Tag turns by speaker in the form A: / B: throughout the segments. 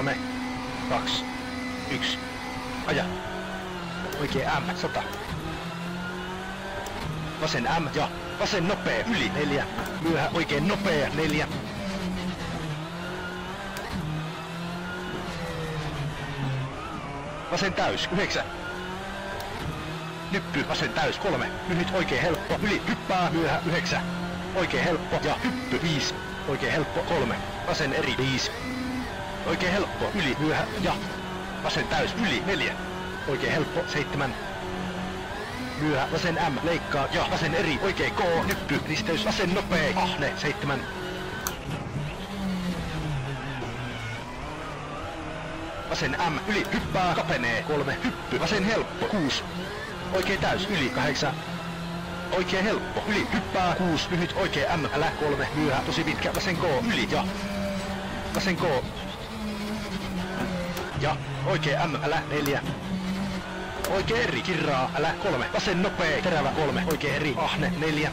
A: 3, 2, 1. Aja. Oikee M, 100. Vasen M ja vasen nopea yli 4. Myöhä oikein nopea 4. Vasen täys 9. Nyppy vasen täys 3. Lyhyt oikein helppo yli hyppää myöhä 9. Oikein helppo ja hyppy 5. Oikein helppo 3. Vasen eri 5. Oikein helppo yli myöhä ja vasen täys yli 4. Oikein helppo 7. Myöhä vasen M leikkaa ja vasen eri oikein K nyppy risteys vasen nopea ahne 7. Vasen M yli hyppää kapenee 3 hyppy vasen helppo 6. Oikein täys yli 8. Oikein helppo yli hyppää 6 lyhyt oikein M älä 3 myöhä tosi pitkä vasen K yli ja vasen K ja oikein M älä 4. Oikein eri kirraa älä 3 vasen nopea terävä 3 oikein eri ahne 4.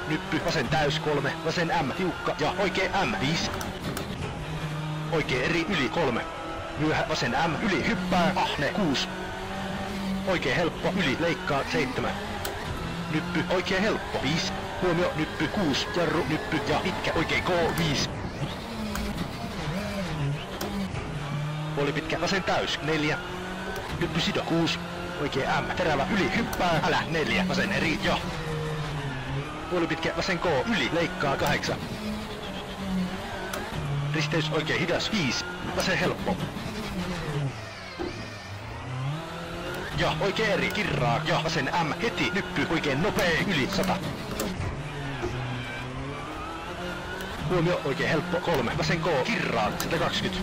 A: Nyppy vasen täys 3 vasen M tiukka ja oikein M 5. Oikein eri yli 3. Myöhä vasen M yli hyppää ahne 6. Oikein helppo yli leikkaa 7. Nyppy oikein helppo 5. Huomio nyppy 6. Jarru nyppy ja pitkä oikein K 5. Puoli pitkä vasen täys 4. Nyppy sido 6. Oikein M terävä yli hyppää älä 4. Vasen eri ja puoli pitkä vasen K yli leikkaa 8. Risteys oikein hidas 5. Vasen helppo. Ja oikein eri kirraa ja vasen M heti nyppy oikein nopea yli 100. Huomio oikein helppo 3 vasen K kirraa 120.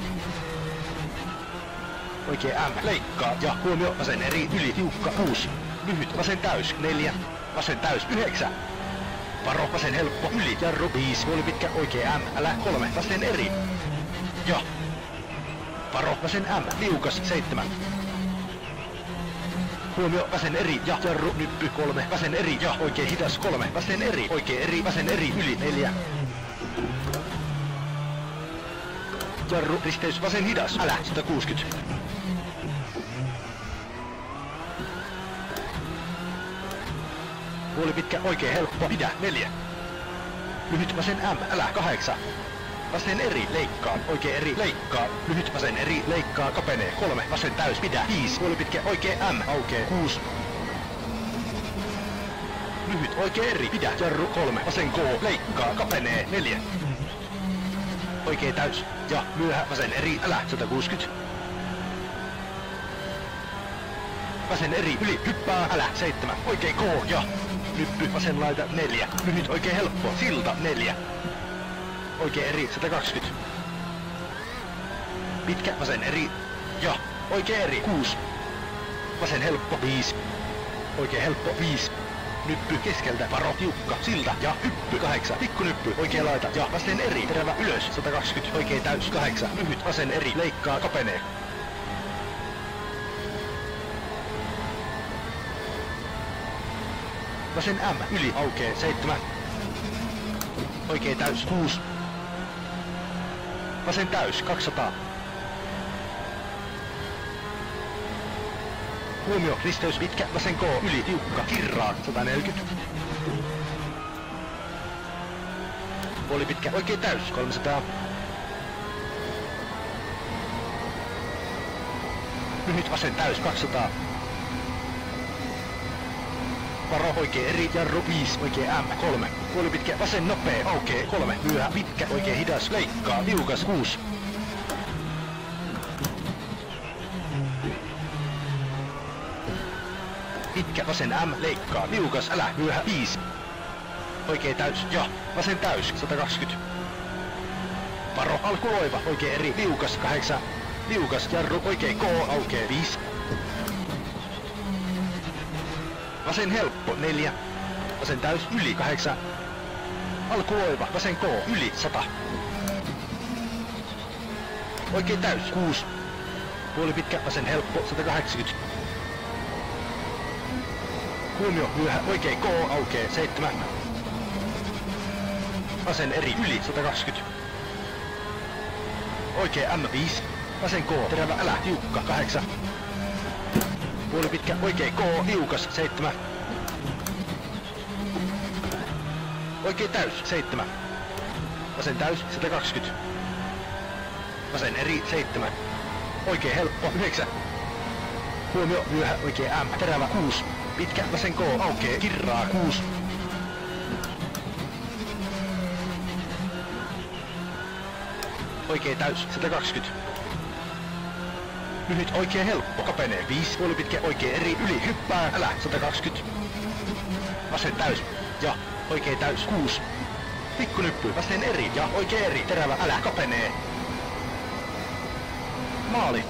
A: Oikein M leikkaa ja huomio vasen eri yli tiukka 6. Lyhyt vasen täys 4. Vasen täys 9. Varo vasen helppo yli jarru 5. Puoli pitkä oikein M älä 3 vasen eri. Ja varo vasen M liukas 7. Huomio vasen eri ja jarru nyppy 3 vasen eri ja oikein hidas 3 vasen eri oikein eri vasen eri yli 4. Jarru risteys vasen hidas älä 160. Puoli pitkä oikein helppo pidä 4. Lyhyt vasen M älä 8. Vasen eri leikkaa oikein eri leikkaa lyhyt vasen eri leikkaa kapenee 3 vasen täys pidä 5. Puoli pitkä oikein M aukee 6. Lyhyt oikein eri pidä jarru 3 vasen K leikkaa kapenee 4. Oikein täys ja myöhä vasen eri älä 160. Vasen eri yli hyppää älä 7. Oikein K ja nyppy vasen laita 4. Lyhyt oikein helppo silta 4. Oikein eri 120. Pitkä vasen eri ja oikein eri 6. Vasen helppo 5. Oikein helppo 5. Nyppy keskeltä varo tiukka silta ja hyppy 8. Pikku nyppy oikein laita ja vasen eri terävä ylös 120. Oikein täys 8. Lyhyt vasen eri leikkaa kapenee. Vasen M yli aukee 7. Oikein täys 6. Vasen täys 200. Huomio risteys pitkä vasen K yli tiukka kirraa 140. Puoli pitkä oikein täys 300. Lyhyt vasen täys 200. Varo oikein eri jarru 5 oikein M 3. Puoli pitkä vasen nopea aukee 3. Myöhä pitkä oikein hidas leikkaa liukas 6. Pitkä vasen M leikkaa liukas älä myöhä 5. Oikein täys ja vasen täys 120. Varo alkuloiva oikein eri liukas 8. Liukas jarru oikein K aukee 5. Vasen helppo 4. Vasen täys yli 8. Alkuloiva vasen K yli 100. Oikein täys 6. Puoli pitkä vasen helppo 180. Huomio myöhä oikein K aukee 7. Vasen eri yli 120. oikee M5. Vasen K, terävä älä, tiukka 8. Puoli pitkä, oikee K, tiukas 7. Oikee täys 7. Vasen täys 120. Vasen eri 7. Oikee helppo 9. Huomio vyöhä oikee M, terävä 6. Pitkä vasen K, aukee kirraa 6. Oikee täys 120. Lyhyt oikee helppo, kapenee 5. Puoli pitkä oikee eri yli, hyppää, älä 120. Vasen täys ja oikee täys 6. Pikkunyppy, vasen eri ja oikee eri, terävä älä, kapenee. Maali.